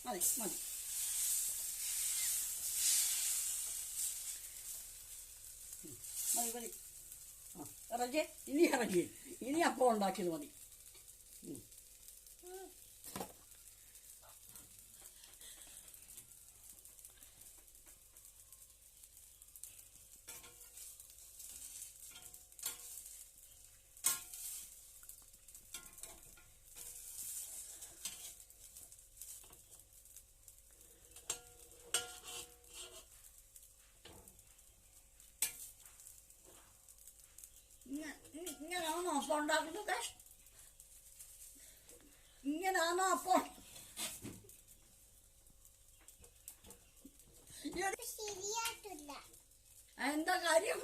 മതി മതി. മതി മതി. ഇറക്കി ഇനി അപ്പം ഉണ്ടാക്കിയത് മതി. ഇങ്ങനാണോ അപ്പം ഉണ്ടാക്കുന്നത്? ഇങ്ങനാണോ അപ്പം? ശരിയായിട്ടില്ല. എന്താ കാര്യം?